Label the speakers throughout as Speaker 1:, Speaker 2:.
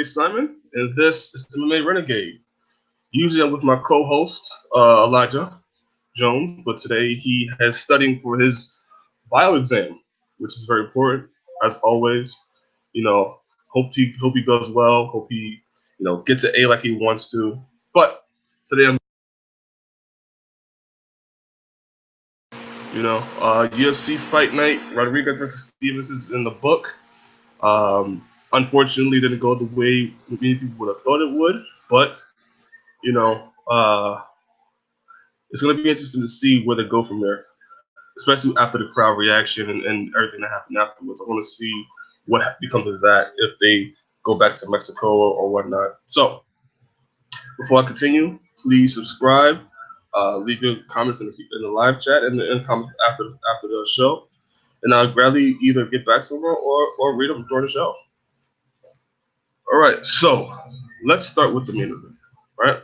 Speaker 1: Simon, and this is MMA Renegade. Usually I'm with my co-host, Elijah Jones, but today he has studying for his bio exam, which is very important, as always. You know, hope he does well. Hope he, gets an A like he wants to. But today UFC Fight Night, Rodriguez versus Stevens is in the book. Unfortunately, didn't go the way many people would have thought it would, but you know, it's going to be interesting to see where they go from there, especially after the crowd reaction and everything that happened afterwards. I want to see what becomes of that if they go back to Mexico or whatnot. So, before I continue, please subscribe, leave your comments in the live chat and comments after the show, and I'll gladly either get back to them or read them during the show. All right, so let's start with the main event, right?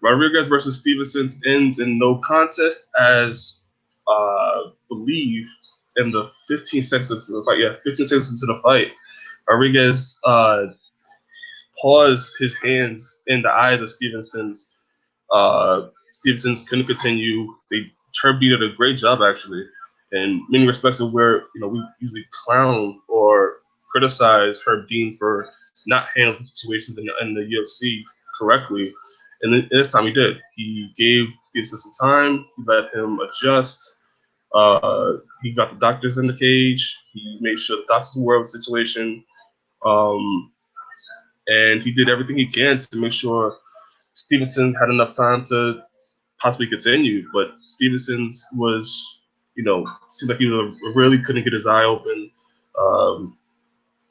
Speaker 1: Rodriguez versus Stevenson ends in no contest as believe in the 15 seconds into the fight. Yeah, 15 seconds into the fight, Rodriguez paused his hands in the eyes of Stevenson's. Stevenson's couldn't continue. Herb did a great job actually, in many respects of where we usually clown or criticize Herb Dean for not handling situations in the UFC correctly. And this time he did. He gave Stevenson some time. He let him adjust. He got the doctors in the cage. He made sure the doctors were aware of the situation. And he did everything he can to make sure Stevenson had enough time to possibly continue. But Stevenson was, seemed like he really couldn't get his eye open. I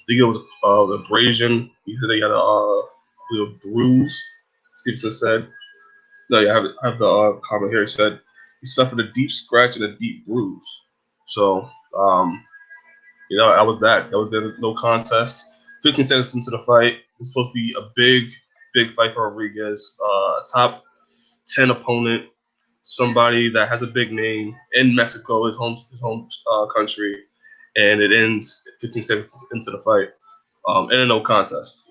Speaker 1: think it was abrasion. He said he had a bruise. Stevenson said. No, yeah, I have the comment here. He said he suffered a deep scratch and a deep bruise. So, that was that. That was the no contest. 15 seconds into the fight. It was supposed to be a big fight for Rodriguez. A top 10 opponent, somebody that has a big name in Mexico, his home country, and it ends 15 seconds into the fight, in a no contest.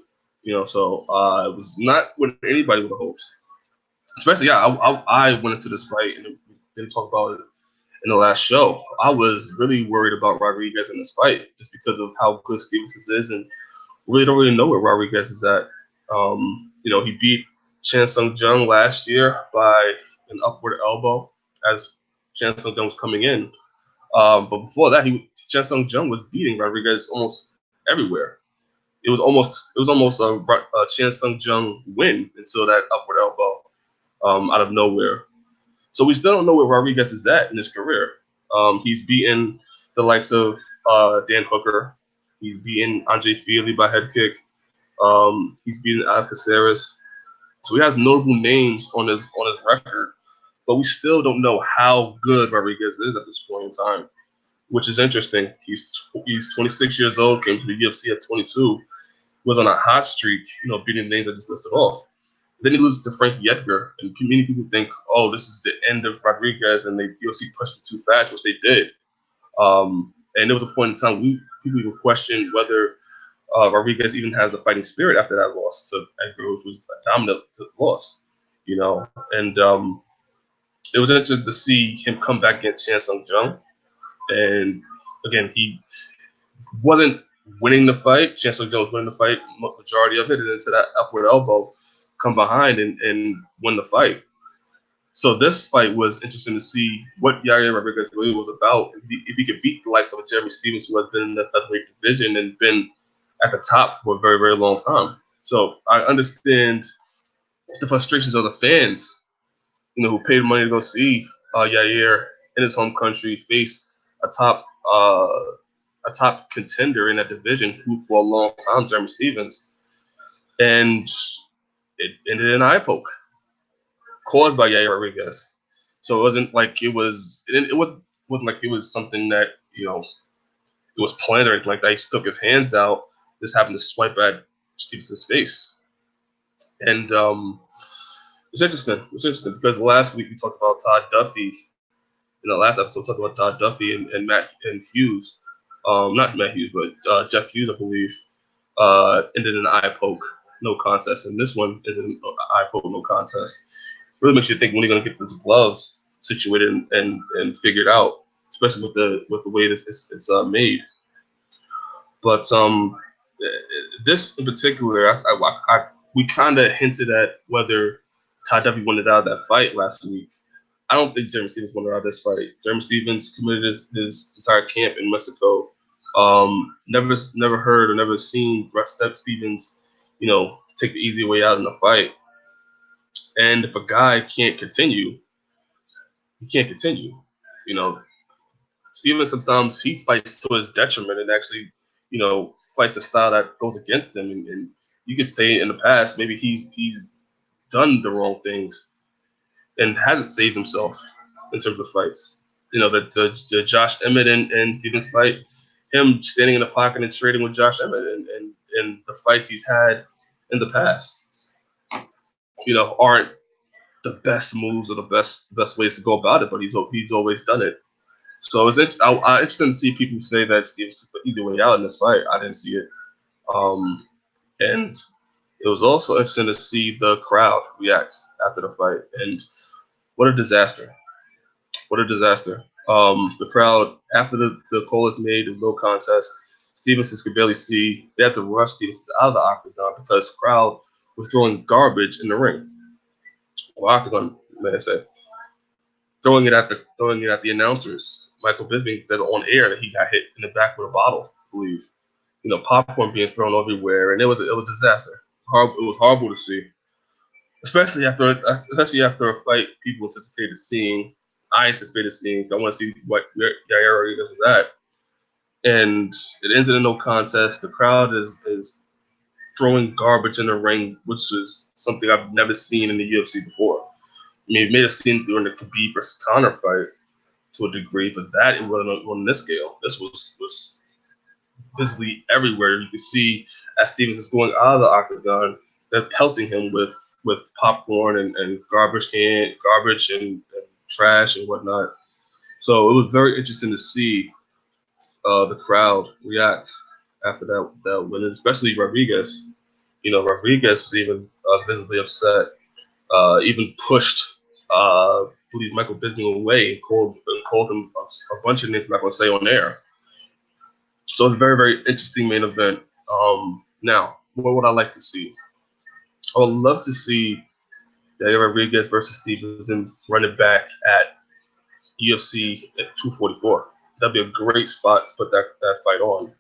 Speaker 1: So it was not what anybody would have hoped. Especially, yeah, I went into this fight and didn't talk about it in the last show. I was really worried about Rodriguez in this fight just because of how good Stevenson is, and really don't really know where Rodriguez is at. He beat Chan Sung Jung last year by an upward elbow as Chan Sung Jung was coming in. But before that, Chan Sung Jung was beating Rodriguez almost everywhere. It was almost a Chan Sung Jung win until that upward elbow out of nowhere. So we still don't know where Rodriguez is at in his career. He's beaten the likes of Dan Hooker. He's beaten Andre Fili by head kick. He's beaten Alcaceres. So he has notable names on his record, but we still don't know how good Rodriguez is at this point in time, which is interesting. He's 26 years old, came to the UFC at 22, was on a hot streak, beating names I just listed off. Then he loses to Frankie Edgar, and many people think, oh, this is the end of Rodriguez, and the UFC pushed it too fast, which they did. And there was a point in time people even questioned whether Rodriguez even has the fighting spirit after that loss to Edgar, which was a dominant loss, And it was interesting to see him come back against Chan Sung Jung. And again, he wasn't winning the fight. Chan Sung Jung was winning the fight, majority of it, and into that upward elbow, come behind and win the fight. So this fight was interesting to see what Yair Rodriguez really was about. If he could beat the likes of Jeremy Stephens, who has been in the featherweight division and been at the top for a very, very long time. So I understand the frustrations of the fans, who paid money to go see Yair in his home country face a top contender in that division, who for a long time, Jeremy Stephens, and it ended in an eye poke caused by Yair Rodriguez. So it wasn't like it wasn't like it was something that it was planned or anything like that. He took his hands out, just happened to swipe at Stevenson's face, and it's interesting. It's interesting because last week we talked about Todd Duffy. In the last episode, we talked about Todd Duffy and Matt and Hughes, not Matt Hughes, but Jeff Hughes, I believe. ended in an eye poke, no contest. And this one is an eye poke, no contest. Really makes you think when you're going to get those gloves situated and figured out, especially with the way it's made. But this in particular, we kind of hinted at whether Ty Duffy wanted out of that fight last week. I don't think Jeremy Stevens wanted out of this fight. Jeremy Stevens committed his entire camp in Mexico. Never heard or never seen Step Stevens, take the easy way out in a fight. And if a guy can't continue, he can't continue. Stevens sometimes he fights to his detriment and actually, fights a style that goes against him. And you could say in the past maybe he's done the wrong things and hasn't saved himself in terms of fights. The Josh Emmett and Stevens fight, him standing in the pocket and trading with Josh Emmett and the fights he's had in the past, aren't the best moves or the best ways to go about it, but he's always done it. So it's interesting to see people say that Stevens took the easy way out in this fight. I didn't see it. And it was also interesting to see the crowd react after the fight. And what a disaster. What a disaster. The crowd, after the call is made, the no contest, Stevenson could barely see. They had to rush Stevenson out of the octagon because the crowd was throwing garbage in the ring. Or octagon, may I say. Throwing it at the announcers. Michael Bisping said on air that he got hit in the back with a bottle, I believe. Popcorn being thrown everywhere, and it was a disaster. It was horrible to see, especially after a fight people anticipated seeing. I anticipated seeing. I want to see what Yair Rodriguez was at, and it ends in a no contest. The crowd is throwing garbage in the ring, which is something I've never seen in the UFC before. I mean, you may have seen during the Khabib versus Conor fight to a degree, but that it wasn't on this scale. This was visibly everywhere. You could see as Stevens is going out of the octagon, they're pelting him with popcorn and garbage and trash and whatnot. So it was very interesting to see the crowd react after that win, especially Rodriguez. Rodriguez was even visibly upset. Even pushed, I believe Michael Bisping away and called him a bunch of names I'm not going to say on air. So it's a very, very interesting main event. Now, what would I like to see? I would love to see Yair Rodriguez versus Stevenson run it back at UFC at 244. That'd be a great spot to put that fight on.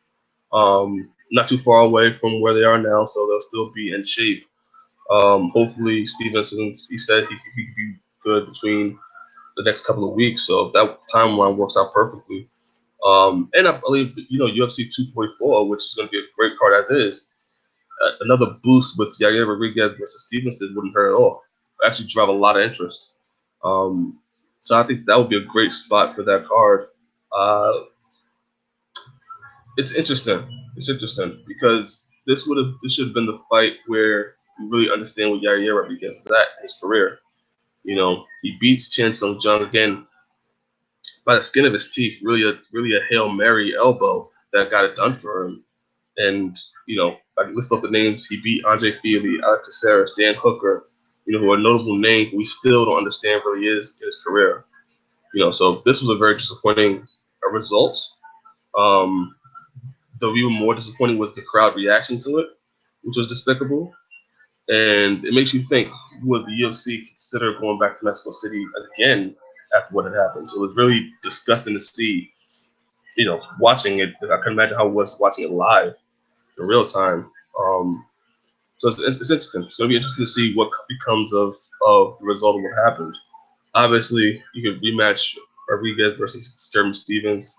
Speaker 1: Not too far away from where they are now, so they'll still be in shape. Hopefully, Stevenson, he said he could be good between the next couple of weeks, so that timeline works out perfectly. And I believe UFC 244, which is going to be a great card as is, another boost with Yair Rodriguez versus Stevenson wouldn't hurt at all. Actually, drive a lot of interest. So I think that would be a great spot for that card. It's interesting. It's interesting because this should have been the fight where you really understand what Yair Rodriguez is at in his career. He beats Chin Sung Jung again by the skin of his teeth. Really a Hail Mary elbow that got it done for him. And I list off the names. He beat Andre Fili, Alex Caceres, Dan Hooker. Who are notable names we still don't understand where he is in his career. So this was a very disappointing result. Though even more disappointing was the crowd reaction to it, which was despicable. And it makes you think, would the UFC consider going back to Mexico City again after what had happened? It was really disgusting to see, watching it. I can imagine how it was watching it live in real time. So it's interesting. It's going to be interesting to see what becomes of the result of what happened. Obviously, you could rematch Rodriguez versus Jeremy Stevens.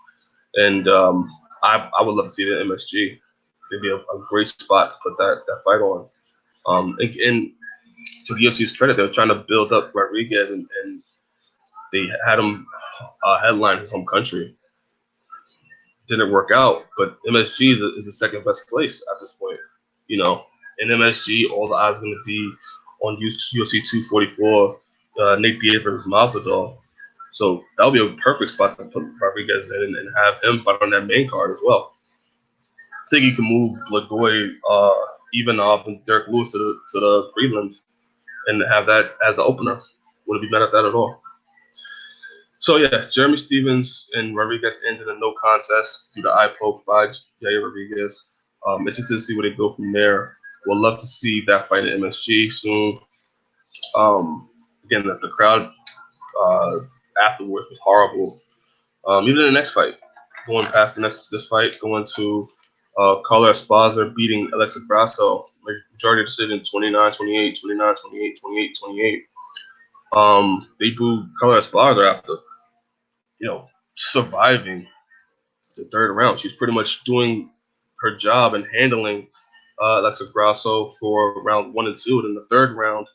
Speaker 1: And I would love to see it in MSG. It'd be a great spot to put that fight on. And to the UFC's credit, they were trying to build up Rodriguez, and they had him headline his home country. Didn't work out, but MSG is the second best place at this point. In MSG, all the odds are going to be on UFC 244, Nate Diaz versus Masvidal. So that would be a perfect spot to put Rodriguez in and have him fight on that main card as well. think he can move Lagoy, Ivanov, and Derek Lewis to the prelims and have that as the opener. Wouldn't be mad at that at all. So yeah, Jeremy Stevens and Rodriguez ended in no contest due to eye poke by Jair Rodriguez. Interested to see where they go from there. We'll love to see that fight in MSG soon. Again, the crowd uh, afterwards was horrible. Even in the next fight, going past this fight, going to Carla Esparza beating Alexa Grasso, majority decision 29-28, 29-28, 28-28. They booed Carla Esparza after, surviving the third round. She's pretty much doing her job and handling Alexa Grasso for round 1 and 2. And in the third round,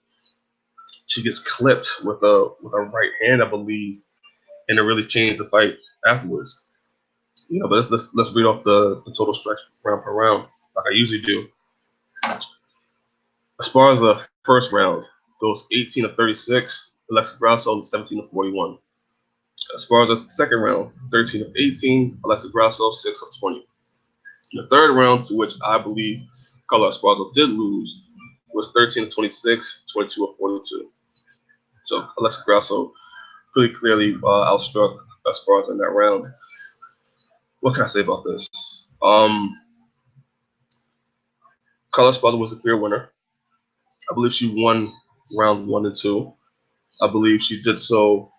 Speaker 1: she gets clipped with a right hand, I believe, and it really changed the fight afterwards. But let's read off the total strikes round per round, like I usually do. As far as the first round goes 18 of 36, Alexa Grasso 17 of 41. As far as the second round, 13 of 18, Alexa Grasso 6 of 20. In the third round, to which I believe Carla Esparza did lose, was 13 of 26, 22 of 42. So Alexa Grasso pretty clearly outstruck Esparza in that round. What can I say about this? Carla Esparza was the clear winner. I believe she won round 1 and 2. I believe she did so.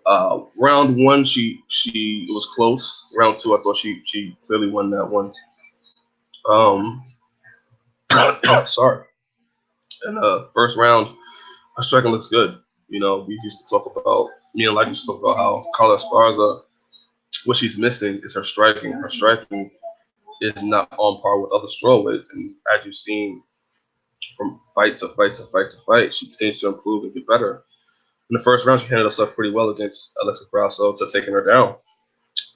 Speaker 1: Round 1, she it was close. Round 2, I thought she clearly won that one. Sorry. And first round, her striking looks good. We used to talk about, me and Light used to talk about how Carla Esparza, what she's missing is her striking. Her striking is not on par with other strawweights. And as you've seen from fight to fight to fight to fight, she continues to improve and get better. In the first round, she handled herself pretty well against Alexa Grasso to taking her down,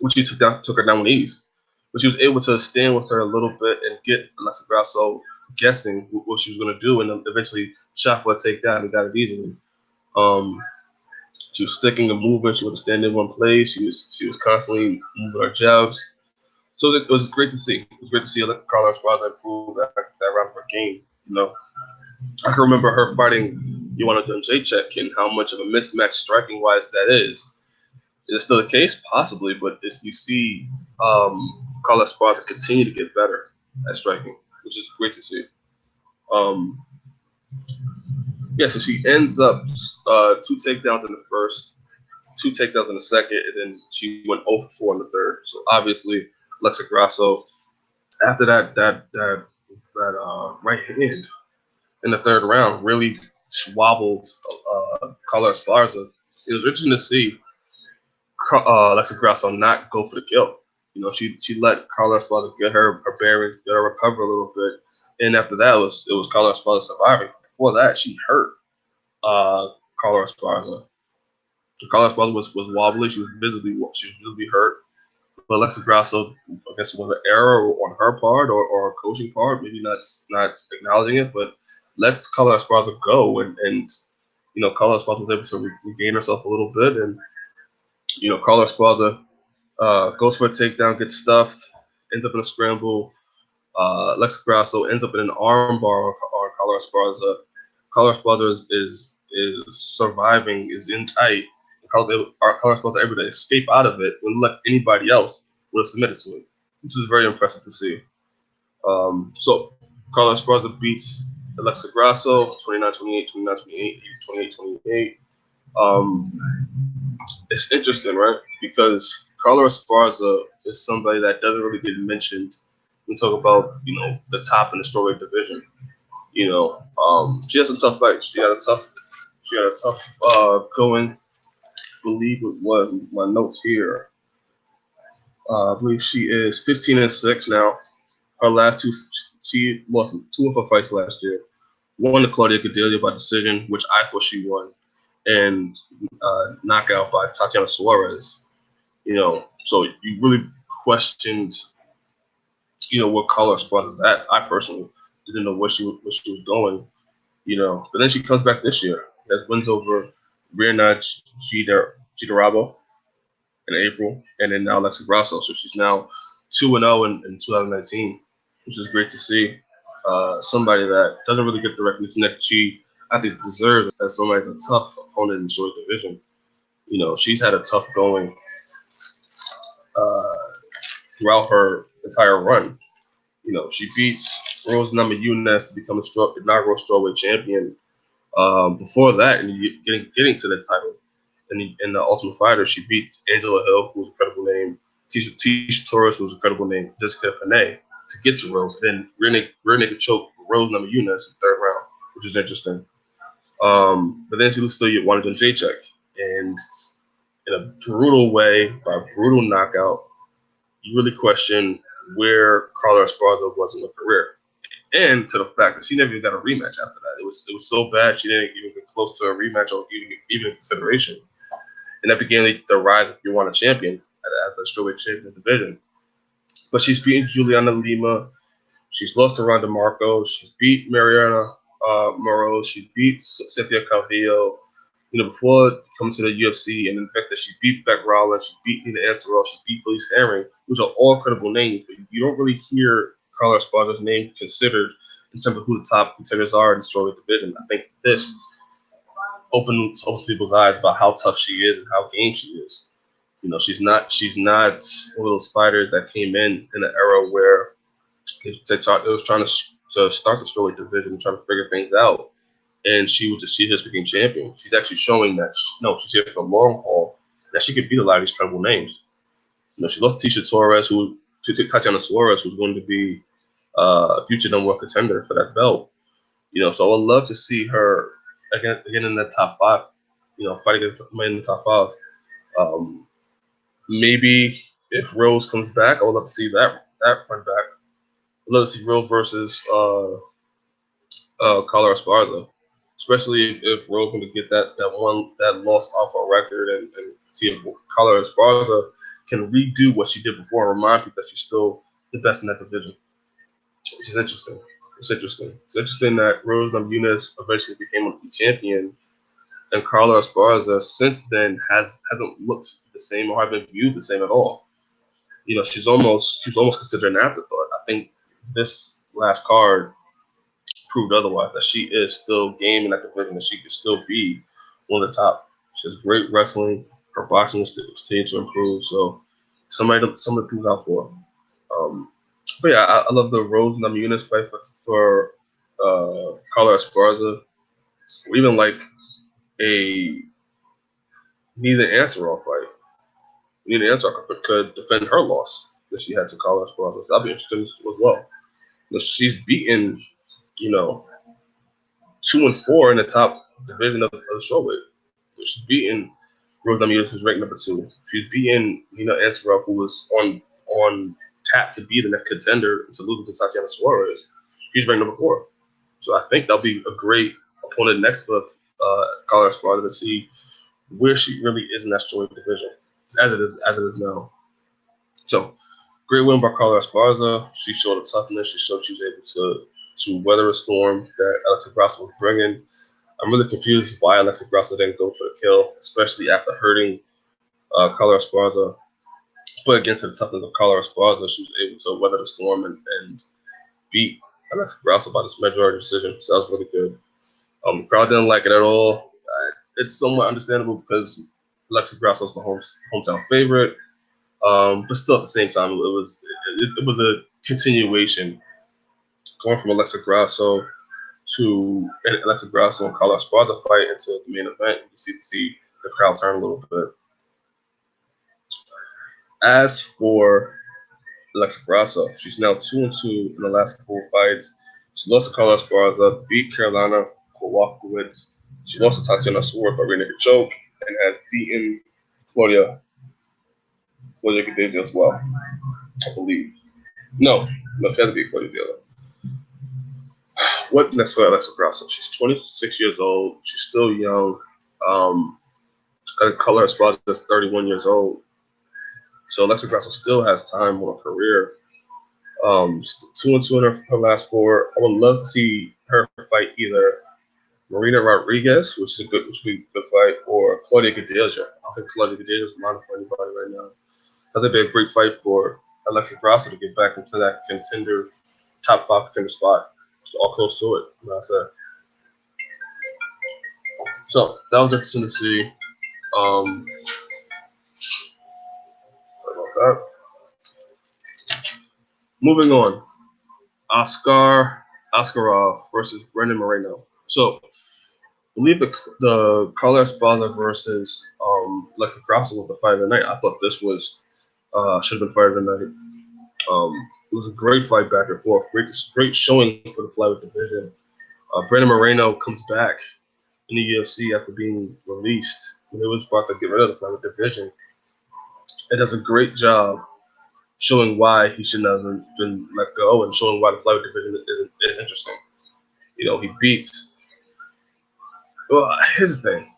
Speaker 1: which she took her down with ease. But she was able to stand with her a little bit and get Alexa Grasso guessing what she was going to do, and then eventually shot for a takedown and got it easily. She was sticking and moving. She wasn't standing in one place. She was constantly moving her jabs. So it was great to see. It was great to see Carla Esparza improve that round of her game. I can remember her fighting Joanna Jędrzejczyk and how much of a mismatch striking wise that is. Is it still the case? Possibly, but you see Carla Esparza continue to get better at striking, which is great to see. So she ends up 2 takedowns in the first, 2 takedowns in the second, and then she went 0 for 4 in the third. So obviously, Alexa Grasso, after that right hand in the third round, really wobbled Carla Esparza. It was interesting to see Alexa Grasso not go for the kill. She let Carla Esparza get her bearings, get her recover a little bit, and after that it was Carla Esparza surviving. Before that, she hurt Carla Esparza. Carla Esparza was wobbly. She was visibly hurt. But Alexa Grasso, I guess, was an error on her part or a coaching part, maybe not acknowledging it, but lets Carla Esparza go, and Carla Esparza was able to regain herself a little bit, and Carla Esparza goes for a takedown, gets stuffed, ends up in a scramble. Alexa Grasso ends up in an armbar on Carla Esparza. Carla Esparza is surviving, is in tight. Carla Esparza able to escape out of it when let anybody else would have submitted to it. This is very impressive to see. So Carla Esparza beats Alexa Grasso 29-28, 29-28, 28-28. It's interesting, right? Because Carla Esparza is somebody that doesn't really get mentioned when we talk about, the top in the strawweight division. She has some tough fights. She had a tough going. I believe it was my notes here. I believe she is 15-6 now. Her last 2, she lost 2 of her fights last year. One to Claudia Gadelha by decision, which I thought she won, and knockout by Tatiana Suarez. So you really questioned, where Carla Esparza is at. I personally didn't know where she was going. But then she comes back this year. Has wins over Rina Gidarabo in April, and then now Alexa Grasso. So she's now 2-0 in 2019. which is great to see. Somebody that doesn't really get the recognition that she, I think, deserves as somebody that's a tough opponent in the short division. She's had a tough going uh, throughout her entire run. She beats Rose Namajunas to become inaugural strawweight champion. Before that, and getting to the title, in the Ultimate Fighter, she beat Angela Hill, who was a credible name, Tisha Torres, who was a credible name, Jessica Panay to get to Rose. And then rear naked choke Rose Namajunas in the third round, which is interesting. But then she loses to Joanna Jędrzejczyk, and in a brutal way, by a brutal knockout, you really question where Carla Esparza was in her career. And to the fact that she never even got a rematch after that. It was so bad she didn't even get close to a rematch or even consideration. And that began the rise of Joanna champion as the strawweight champion of the division. But she's beaten Juliana Lima. She's lost to Ronda Marco. She's beat Mariana Moreau. She beat Cynthia Calvillo. Before coming to the UFC, and the fact that she beat Beck Rollins, she beat Nina Ansaroff, she beat Felice Herring, which are all credible names, but you don't really hear Carla Esparza's name considered in terms of who the top contenders are in the strawweight division. I think this opens people's eyes about how tough she is and how game she is. She's not one of those fighters that came in an era where it was trying to start the strawweight division, trying to figure things out. And she just became champion. She's actually showing that she's here for the long haul, that she could beat a lot of these credible names. She lost to Tatiana Suarez, who's going to be a future number one contender for that belt. So I would love to see her again in that top five. Fight against somebody in the top five. Maybe if Rose comes back, I would love to see that run back. I'd love to see Rose versus Carla Esparza, especially if Rose going to get that loss off her record and see if Carla Esparza can redo what she did before and remind people that she's still the best in that division, which is interesting. It's interesting that Rose Namajunas eventually became a champion, and Carla Esparza since then hasn't looked the same or haven't viewed the same at all. She's almost considered an afterthought. I think this last card proved otherwise, that she is still game in that division, that she could still be one of the top. She has great wrestling. Her boxing is continuing to improve. So somebody to look out for. But yeah, I love the Rose Namajunas fight for Carla Esparza. Or even like a Nina Ansaroff fight. Nina Ansaroff could defend her loss that she had to Carla Esparza. So that'll be interesting as well. She's beaten, 2-4 in the top division of the strawweight. She's beaten Rose Namajunas, who's ranked number 2. She's beaten Nina Ansaroff, who was on tap to be the next contender to lose to Tatiana Suarez. She's ranked number 4. So I think that'll be a great opponent next for Carla Esparza to see where she really is in that strawweight division, as it is now. So great win by Carla Esparza. She showed a toughness. She showed she was able to weather a storm that Alexa Grasso was bringing. I'm really confused why Alexa Grasso didn't go for the kill, especially after hurting Carla Esparza. But again, to the toughness of Carla Esparza, she was able to weather the storm and beat Alexa Grasso by this majority decision. So that was really good. The crowd didn't like it at all. It's somewhat understandable because Alexa Grasso is the hometown favorite. But still, at the same time, it was a continuation going from Alexa Grasso and Carla Esparza fight into the main event. You can see the crowd turn a little bit. As for Alexa Grasso, she's now 2-2 in the last 4 fights. She lost to Carla Esparza, beat Carolina Kowalkiewicz. She lost to Tatiana Suarez by rear naked choke, and has beaten Claudia Gadelha as well, I believe. No, she had to beat Claudia Gadelha. What next for Alexa Grasso? She's 26 years old. She's still young. Carla Esparza is 31 years old. So Alexa Grasso still has time on her career. 2-2 in her last 4. I would love to see her fight either Marina Rodriguez, which would be a good fight, or Claudia Gadelha. I think Claudia Gadelha is not for anybody right now. So I think it'd be a great fight for Alexa Grasso to get back into that contender top 5 contender spot, all close to it. You know what I said. So that was interesting to see. Sorry about that. Moving on, Askarov versus Brendan Moreno. So I believe the Carlos Espada versus Lexa Grasso was the fight of the night. I thought this was should have been fight of the night. It was a great fight back and forth. Great showing for the flyweight division. Brandon Moreno comes back in the UFC after being released when it was about to get rid of the flyweight division. It does a great job showing why he should not have been let go and showing why the flyweight division is interesting. You know, he beats. Well, here's the thing.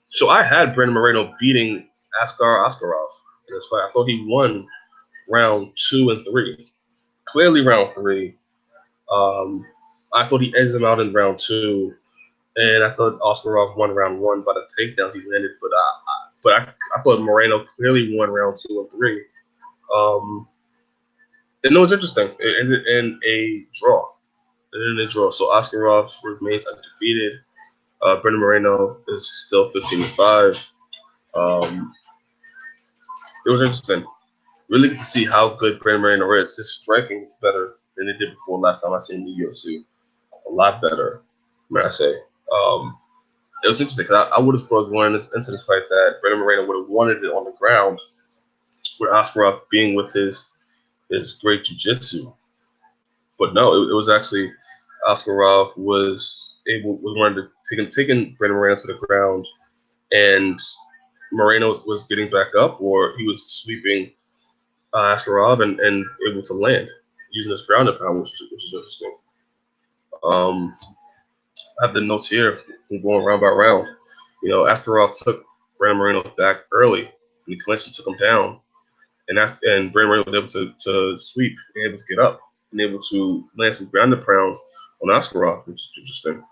Speaker 1: So I had Brandon Moreno beating Askarov in this fight. I thought he won round 2 and 3. Clearly, round 3. I thought he edged him out in round 2, and I thought Askarov won round 1 by the takedowns he landed. But I thought Moreno clearly won round 2 and 3. And it was interesting. It ended in a draw. So Askarov remains undefeated. Brendan Moreno is still 15-5. It was interesting. Really good to see how good Brendan Moreno is. His striking better than it did before last time I seen him in the UFC. A lot better, may I say. It was interesting because I would have thought going into this fight that Brendan Moreno would have wanted it on the ground, with Askarov being with his great jiu-jitsu. But no, it was actually Askarov was wanted to taking Brendan Moreno to the ground, and Moreno was getting back up, or he was sweeping Askarov and able to land using his ground and pound, which is interesting. I have the notes here going round by round. You know, Askarov took Brandon Moreno back early, and he clinched and took him down. And Brandon Moreno was able to sweep and able to get up and able to land some ground and pound on Askarov, which is interesting.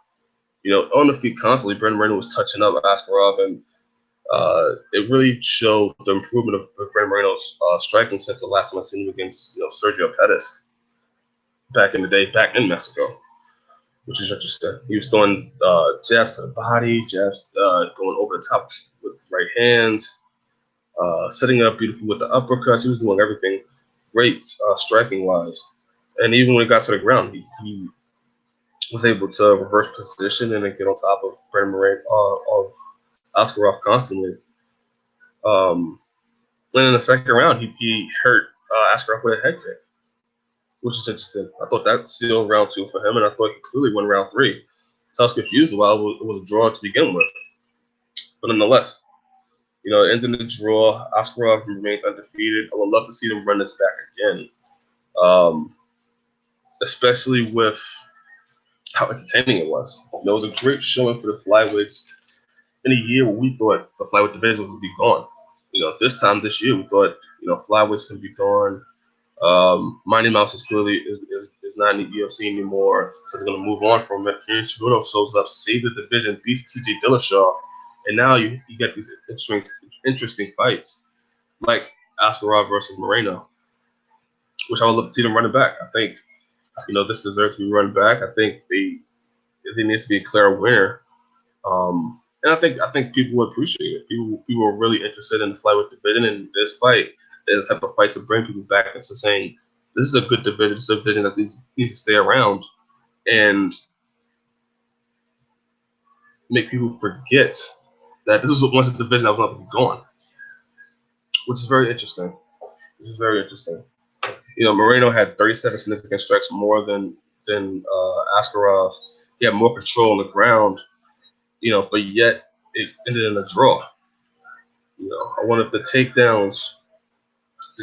Speaker 1: You know, on the feet constantly, Brandon Moreno was touching up Askarov, and it really showed the improvement of Brandon Moreno's striking since the last time I seen him against Sergio Pettis back in the day, back in Mexico, which is interesting. He was throwing jabs to the body, jabs going over the top with right hands, setting up beautifully with the uppercuts. He was doing everything great striking wise, and even when he got to the ground, he was able to reverse position and then get on top of Brandon Moreno of Askarov constantly. And in the second round, he hurt Askarov with a head kick, which is interesting. I thought that sealed round 2 for him, and I thought he clearly won round 3. So I was confused why it was a draw to begin with. But nonetheless, it ends in a draw. Askarov remains undefeated. I would love to see them run this back again, especially with how entertaining it was. It was a great showing for the flyweights in a year where we thought the flyweight division would be gone. This time this year we thought flyweights can be gone. Mighty Mouse is clearly is not in the UFC anymore, so they're going to move on from it. Kieran Cejudo shows up, saved the division, beat TJ Dillashaw, and now you get these interesting fights like Askarov versus Moreno, which I would love to see them running back. I think this deserves to be run back. I think there needs to be a clear winner. And I think people will appreciate it. People are really interested in the flyweight division, and this fight is the type of fight to bring people back into saying this is a good division. This is a division that needs to stay around and make people forget that this is once a division that was not to be gone, which is very interesting. Moreno had 37 significant strikes more than Askarov. He had more control on the ground, but yet it ended in a draw. I wanted the takedowns,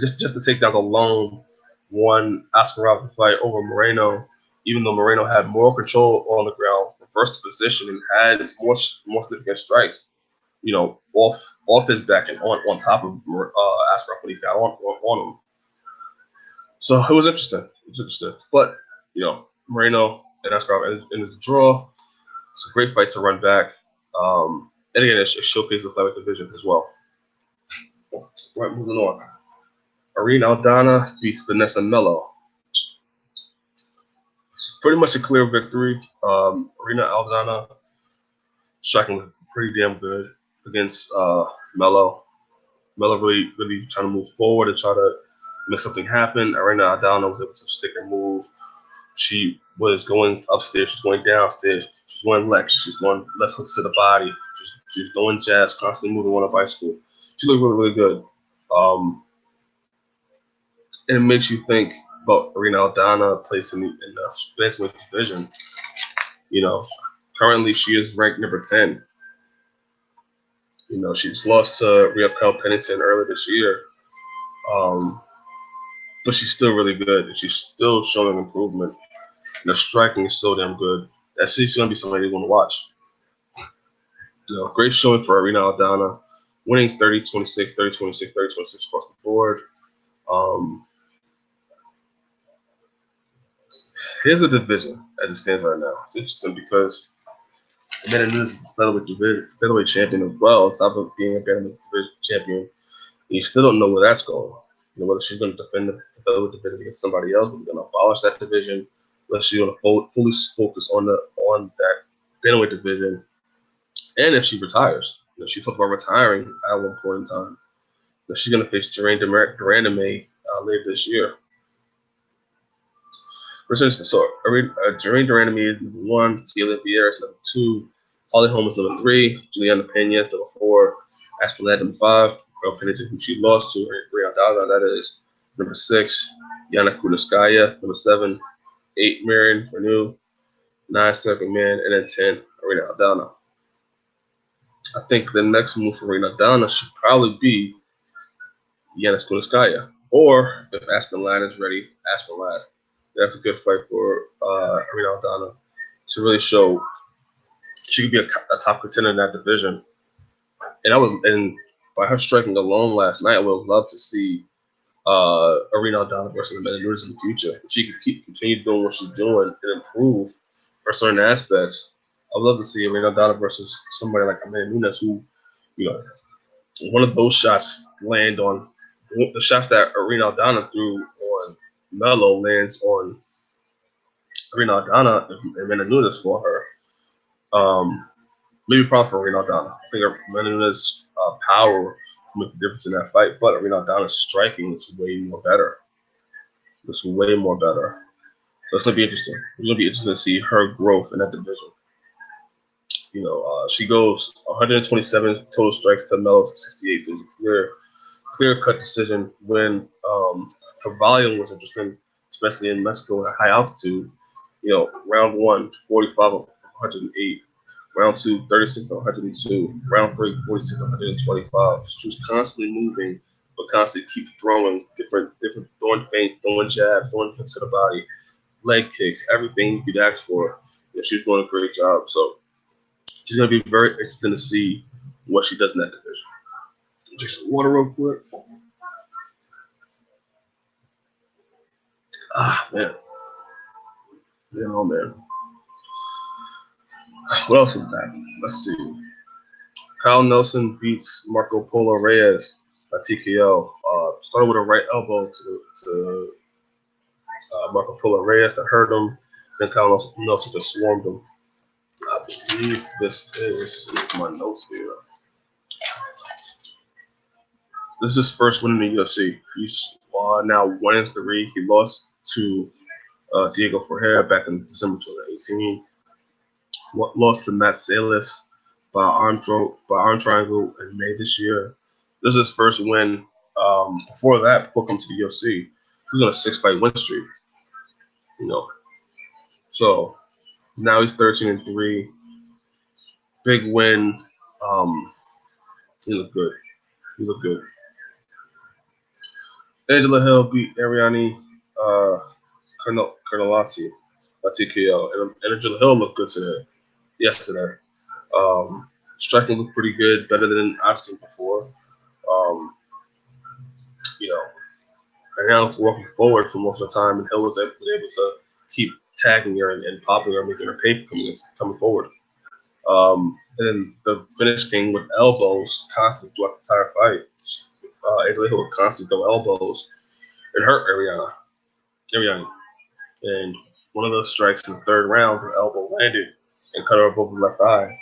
Speaker 1: just the takedowns alone, won Askarov the fight over Moreno, even though Moreno had more control on the ground, first position, and had more significant strikes, off his back and on top of Askarov when he got on him. So it was interesting. But, Moreno and Askarov in his draw. It's a great fight to run back. And again, it showcased the flyweight division as well. Right, moving on. Irene Aldana beats Vanessa Mello. Pretty much a clear victory. Arena Aldana striking pretty damn good against Melo. Melo really trying to move forward and try to make something happen. Arena Aldana was able to stick and move. She was going upstairs, she's going downstairs, she's going left, she's going left hooks to the body, she's doing jazz, constantly moving on a bicycle. She looked really, really good. And it makes you think about Arena Aldana place in the bantamweight division. You know, currently she is ranked number 10. You know, she's lost to Raquel Pennington earlier this year. But she's still really good, and she's still showing improvement. And the striking is so damn good that she's going to be somebody you want to watch. You know, great showing for Arena Aldana, winning 30-26, 30-26, 30-26 across the board. Here's the division as it stands right now. It's interesting because Amanda Nunes is the featherweight champion as well, on top of being a bantamweight division champion. And you still don't know where that's going. You know, whether she's going to defend the featherweight division against somebody else, whether they're going to abolish that division, whether she's going to fully focus on that bantamweight division, and if she retires. You know, she talked about retiring at one point in time. You know, she's going to face Germaine Durandame later this year. So, Germaine Durandame is number 1, Keila Vieira is number 2, Holly Holm is number 3, Juliana Pena is number 4, Aspinall number 5, Raquel Pennington, who she lost to, Rhea Dada, that is number 6, Yana Kunitskaya, number 7, 8, Marion Renew, 9, second man, and then 10, Arena Aldana. I think the next move for Arena Aldana should probably be Yana Kunitskaya, or if Aspen Ladd is ready, Aspen Ladd. That's a good fight for Arena Aldana to really show she could be a top contender in that division. And by her striking alone last night, I would love to see Arena Aldana versus Amanda Nunes in the future. If she could continue doing what she's doing and improve her certain aspects, I'd love to see Arena Aldana versus somebody like Amanda Nunes, who, you know, one of those shots land on the shots that Arena Aldana threw on Melo lands on Arena Aldana and Amanda Nunes for her. Maybe probably for Arena Aldana. I think Amanda Nunes' power will make the difference in that fight, but Arena Aldana's striking is way more better. It's way more better. So it's going to be interesting. It's going to be interesting to see her growth in that division. You know, she goes 127 total strikes to Melo's 68. So it was a clear-cut decision when her volume was interesting, especially in Mexico at high altitude. You know, round 1, 45 of 108. Round 2, 36 of 102. Round 3, 46 of 125. She was constantly moving, but constantly keep throwing different throwing feints, throwing jabs, throwing kicks to the body, leg kicks, everything you could ask for. You know, she was doing a great job. So she's going to be very interesting to see what she does in that division. Drink some water real quick. Man. Oh, man. What else was that? Let's see. Kyle Nelson beats Marco Polo Reyes by TKO. Started with a right elbow to Marco Polo Reyes that hurt him. Then Kyle Nelson just swarmed him. I believe this is my notes here. This is his first win in the UFC. He's now 1-3. He lost to Diego Ferreira back in December 2018. Lost to Matt Salas by arm triangle in May this year. This is his first win. Before coming to the UFC, he was on a 6-fight win streak. You know, so now he's 13-3. Big win. He looked good. Angela Hill beat Ariane Carnelossi by TKO, and Angela Hill looked good yesterday. Striking looked pretty good, better than I've seen before. You know, and now it's walking forward for most of the time, and Hill was able to keep tagging her and popping her, making her pay for coming forward. And then the finish came with elbows constantly throughout the entire fight. Angela Hill would constantly throw elbows and hurt Ariane. And one of those strikes in the third round, her elbow landed and cut her above the left eye,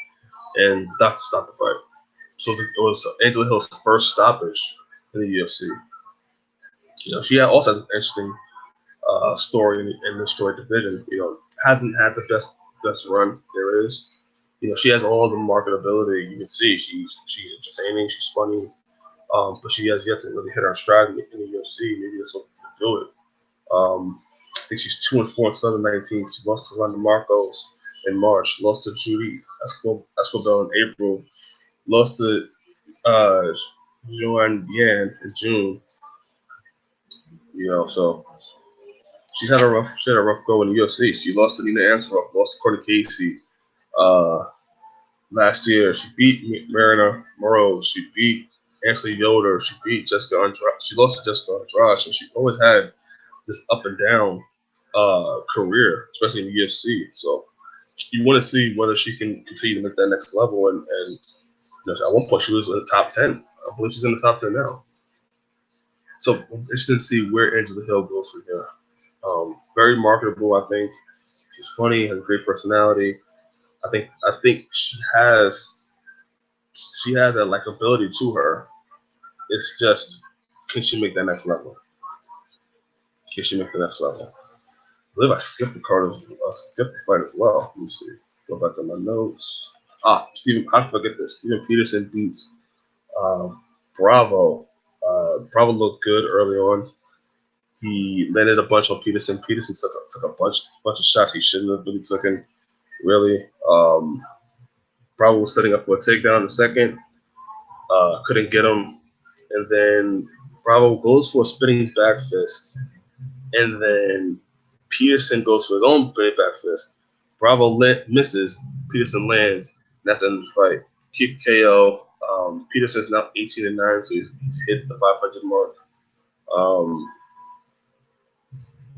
Speaker 1: and the doctor stopped the fight. So it was Angela Hill's first stoppage in the UFC. She also has an interesting story in the story division. Hasn't had the best run there is. She has all the marketability. You can see she's entertaining, she's funny, but she has yet to really hit her stride in the UFC. Maybe that's what will do it. I think she's 2-4 in 2019. She lost to Ronda Marcos in March, lost to Judy Escobar in April, lost to uh, Joanne Yan in June. So she had a rough go in the UFC. She lost to Nina Ansaroff, lost to Courtney Casey. Uh, Last year, she beat Marina Moroz. She beat Ashley Yoder. She beat Jessica Andrade. She lost to Jessica Andrade. So she always had this up and down career, especially in the UFC. So you want to see whether she can continue to make that next level. And at one point, she was in the top 10. I believe she's in the top 10 now. So I'm interested to see where Angela Hill goes from here. Very marketable, I think. She's funny, has a great personality. I think she has that likability to her. It's just, can she make that next level? Can she make the next level? I believe I skipped the card. I skipped the fight as well. Let me see. Go back to my notes. I forget this. Steven Peterson beats Bravo. Bravo looked good early on. He landed a bunch on Peterson. Peterson took a bunch of shots he shouldn't have really taken. Really, Bravo was setting up for a takedown in the second. Couldn't get him, and then Bravo goes for a spinning back fist, and then Peterson goes for his own spinning back fist. Bravo misses. Peterson lands. And that's the end of the fight. Kick KO. Peterson's now 18-9, so he's hit the 500 mark.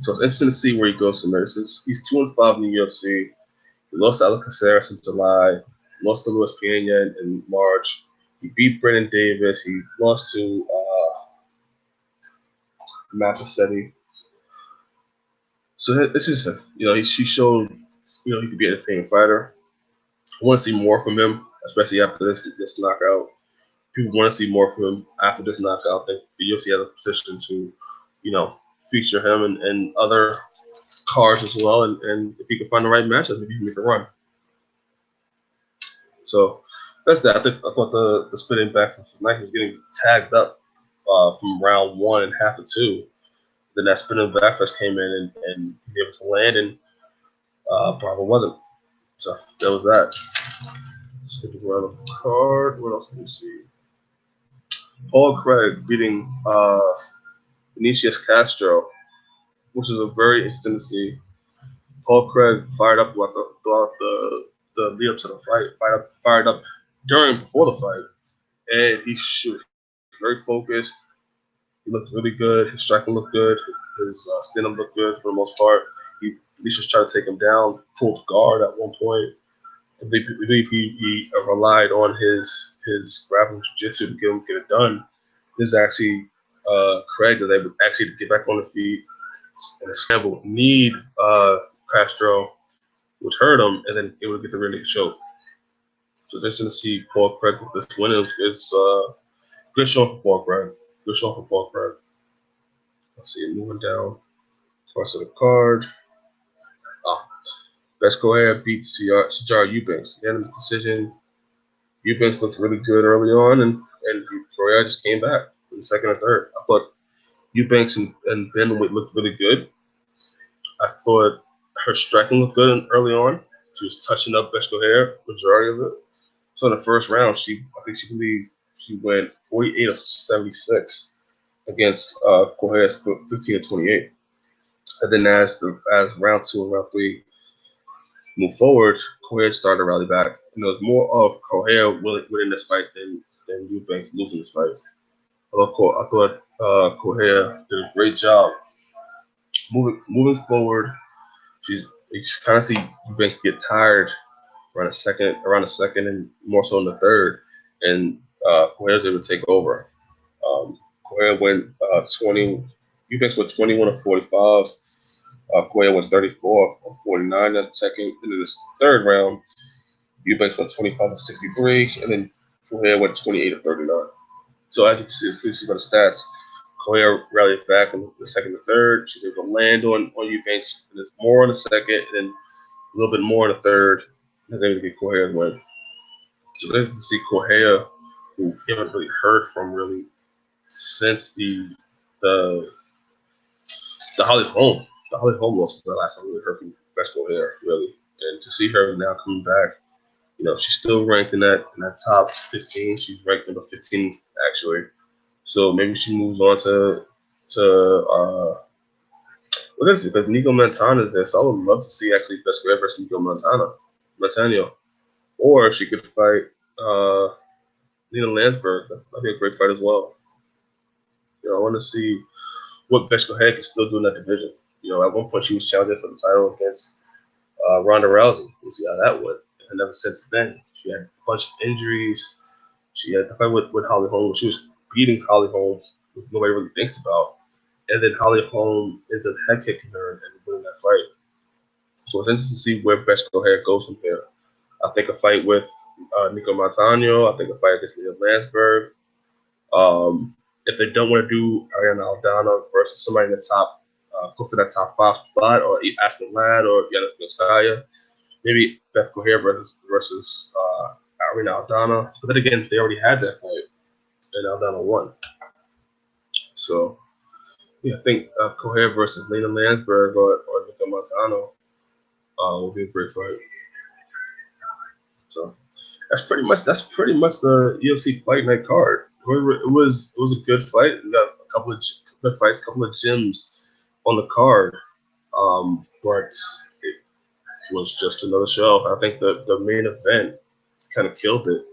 Speaker 1: So it's interesting to see where he goes from there. He's 2-5 in the UFC. He lost to Alex Caceres in July. Lost to Luis Pena in March. He beat Brendan Davis. He lost to Matt Pacetti. So this is he showed he could be an entertaining fighter. I want to see more from him, especially after this knockout. People want to see more from him after this knockout. I think the UFC has a position to feature him and other cards as well. And if he can find the right matchup, maybe he can make a run. So that's that. I thought the spinning back from tonight was getting tagged up from round 1 and half of 2. Then that spinning back fist came in and gave it to land, and Bravo wasn't. So that was that. Skipping around the card. What else did we see? Paul Craig beating Vinicius Castro, which is a very interesting to see. Paul Craig fired up throughout the lead up to the fight, fired up before the fight, and he shoot very focused. He looked really good. His striking looked good. His stand-up looked good for the most part. He just tried to take him down, pulled guard at one point. I believe he relied on his grappling jiu-jitsu to get it done. This is actually Craig was able actually to get back on his feet and scramble, need Castro, which hurt him, and then able to get the rear naked choke. So just to see Paul Craig with this win, it's good showing for Paul Craig. Good showing for Paul Craig. Let's see, moving down the rest of the card. Vescoer beats Sijara Eubanks. Unanimous decision. Eubanks looked really good early on, and Correa just came back in the second and third. I thought Eubanks and Benwick looked really good. I thought her striking looked good early on. She was touching up Vescoer, majority of it. So in the first round, she went 48 of 76 against Correa's 15 of 28. And then as round 2 and round 3 move forward, Correa started to rally back. It was more of Correa winning this fight than Eubanks losing this fight. I thought Correa did a great job moving forward. You kind of see Eubanks get tired around the second, and more so in the third, and Correa's able to take over. Correa went 20. Eubanks went 21 of 45.
Speaker 2: Correa went 34 on 49 in the second. And in the third round, Eubanks went 25 to 63, and then Correa went 28 to 39. So as you can see by the stats, Correa rallied back in the second and third. She was able to land on Eubanks, and there's more in the second, and then a little bit more in the third. And was able to get Correa's win. So nice to see Correa, who we haven't really heard from really since the the Holly Holm. The Holly Holm loss was the last time we really heard from Best Correa, really. And to see her now coming back, she's still ranked in that top 15. She's ranked number 15 actually. So maybe she moves on to what is it? Because Nico Montana is there, so I would love to see actually Best Correa versus Nico Montano, or she could fight Nina Landsberg. That'd be a great fight as well. I want to see what Best Correa can still do in that division. At one point she was challenging for the title against Ronda Rousey. We'll see how that went. And ever since then, she had a bunch of injuries. She had the fight with Holly Holm. She was beating Holly Holm, which nobody really thinks about. And then Holly Holm ends up head kicking her and winning that fight. So it's interesting to see where Best Correa goes from here. I think a fight with Nico Montano. I think a fight against Leah Landsberg. If they don't want to do Ariana Aldana versus somebody in the top, close to that top 5 spot, or Aspen Ladd or Yana Skaya, maybe Beth Correa versus Ariana Aldana. But then again, they already had that fight, and Aldana won. So, yeah, I think Correa versus Lena Landsberg or Nico Montano will be a great fight. So that's pretty much the UFC Fight Night card. It was a good fight. We got a couple of good fights, a couple of gems on the card, but it was just another show. I think the main event kind of killed it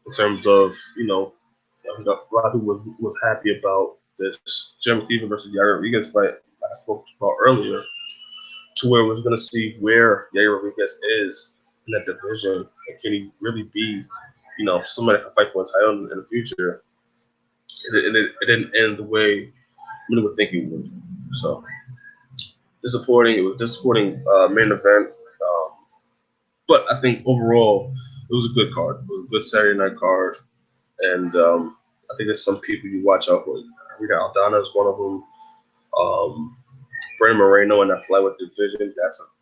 Speaker 2: in terms of I think a lot of people was happy about this Jeremy Steven versus Yair Rodriguez fight I spoke about earlier, to where we're going to see where Yair Rodriguez is in that division, and can he really be, somebody that can fight for a title in the future? It didn't end the way many would think it would. So disappointing. It was disappointing main event, but I think overall it was a good card. It was a good Saturday night card, and I think there's some people you watch out for. Rita Aldana is one of them. Brandon Moreno in that flyweight division,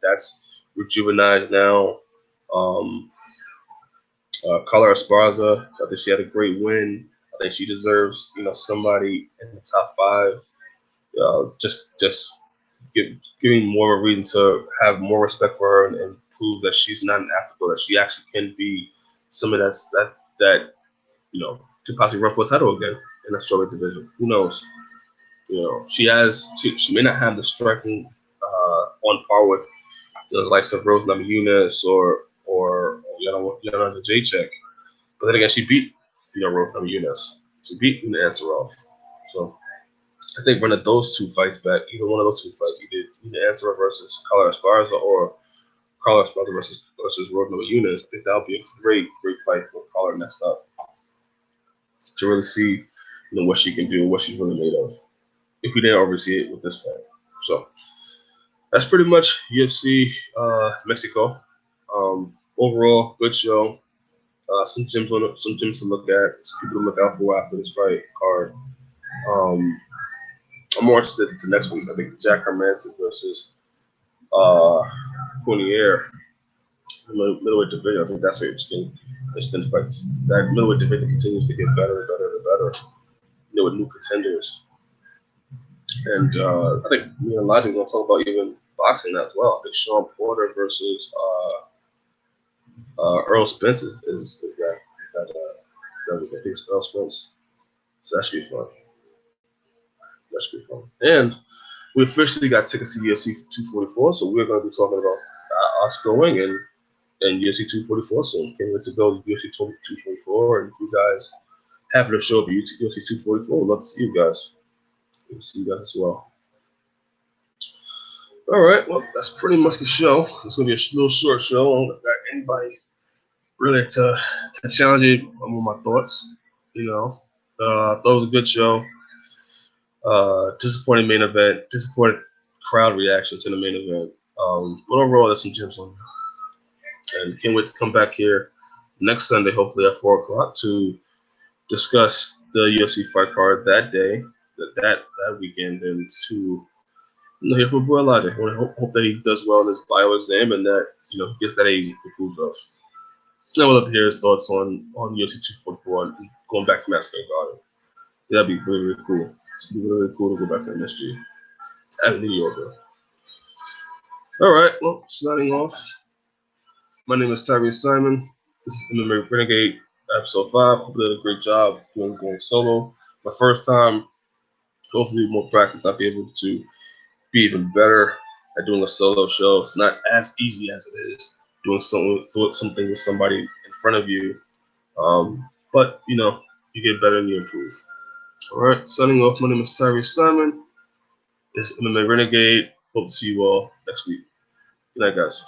Speaker 2: that's rejuvenated now. Um, Carla Esparza, I think she had a great win. I think she deserves, somebody in the top 5. Just giving more of a reason to have more respect for her and prove that she's not an afterthought, that she actually can be somebody that could possibly run for a title again in that strawweight division. Who knows? She may not have the striking on par with the likes of Rose Namajunas or Yana Jacek. But then again, she beat Rose Namajunas. She beat Una Ansaroff. So I think one of those two fights back, either one of those two fights, either Una Ansaroff versus Carla Esparza or Carla Esparza versus Rose Namajunas, I think that would be a great fight for Carla next up, to really see what she can do, what she's really made of, if we didn't already see it with this fight. So that's pretty much UFC Mexico. Overall, good show. Some gyms to look at, some people to look out for after this fight card. I'm more interested to next week. I think Jack Hermanson versus Cornier, middleweight division. I think that's an interesting fight. That middleweight division continues to get better and better and better. With new contenders. And I think me and Elijah are going to talk about even boxing as well. I think Sean Porter versus Earl Spence is that I think it's Earl Spence. So that should be fun. And we officially got tickets to UFC 244, so we're going to be talking about us going and UFC 244 soon. Can't wait to go to UFC 244, and if you guys happen to show up at UFC 244, we'd love to see you guys. We'll see you guys as well. All right, well, that's pretty much the show. It's going to be a little short show. I don't got anybody really to challenge it on my thoughts. Thought it was a good show. Disappointing main event. Disappointed
Speaker 1: crowd reaction to the main event. But overall, there's some gems on there. And can't wait to come back here next Sunday, hopefully at 4 o'clock, to discuss the UFC fight card that day, that weekend, and to hear from boy Elijah. I hope that he does well in his bio exam and that he gets that A approved of. I would love to hear his thoughts on UFC 244 and going back to Max Garden. That'd be really, really cool. It'd be really, really cool to go back to MSG at New York. All right, well, signing off. My name is Tyrese Simon. This is MMA Renegade episode 5. Hope you did a great job going solo. My first time. Hopefully, with more practice, I'll be able to be even better at doing a solo show. It's not as easy as it is doing something with somebody in front of you. But you get better and you improve. All right, signing off. My name is Tyrese Simon. This is MMA Renegade. Hope to see you all next week. Good night, guys.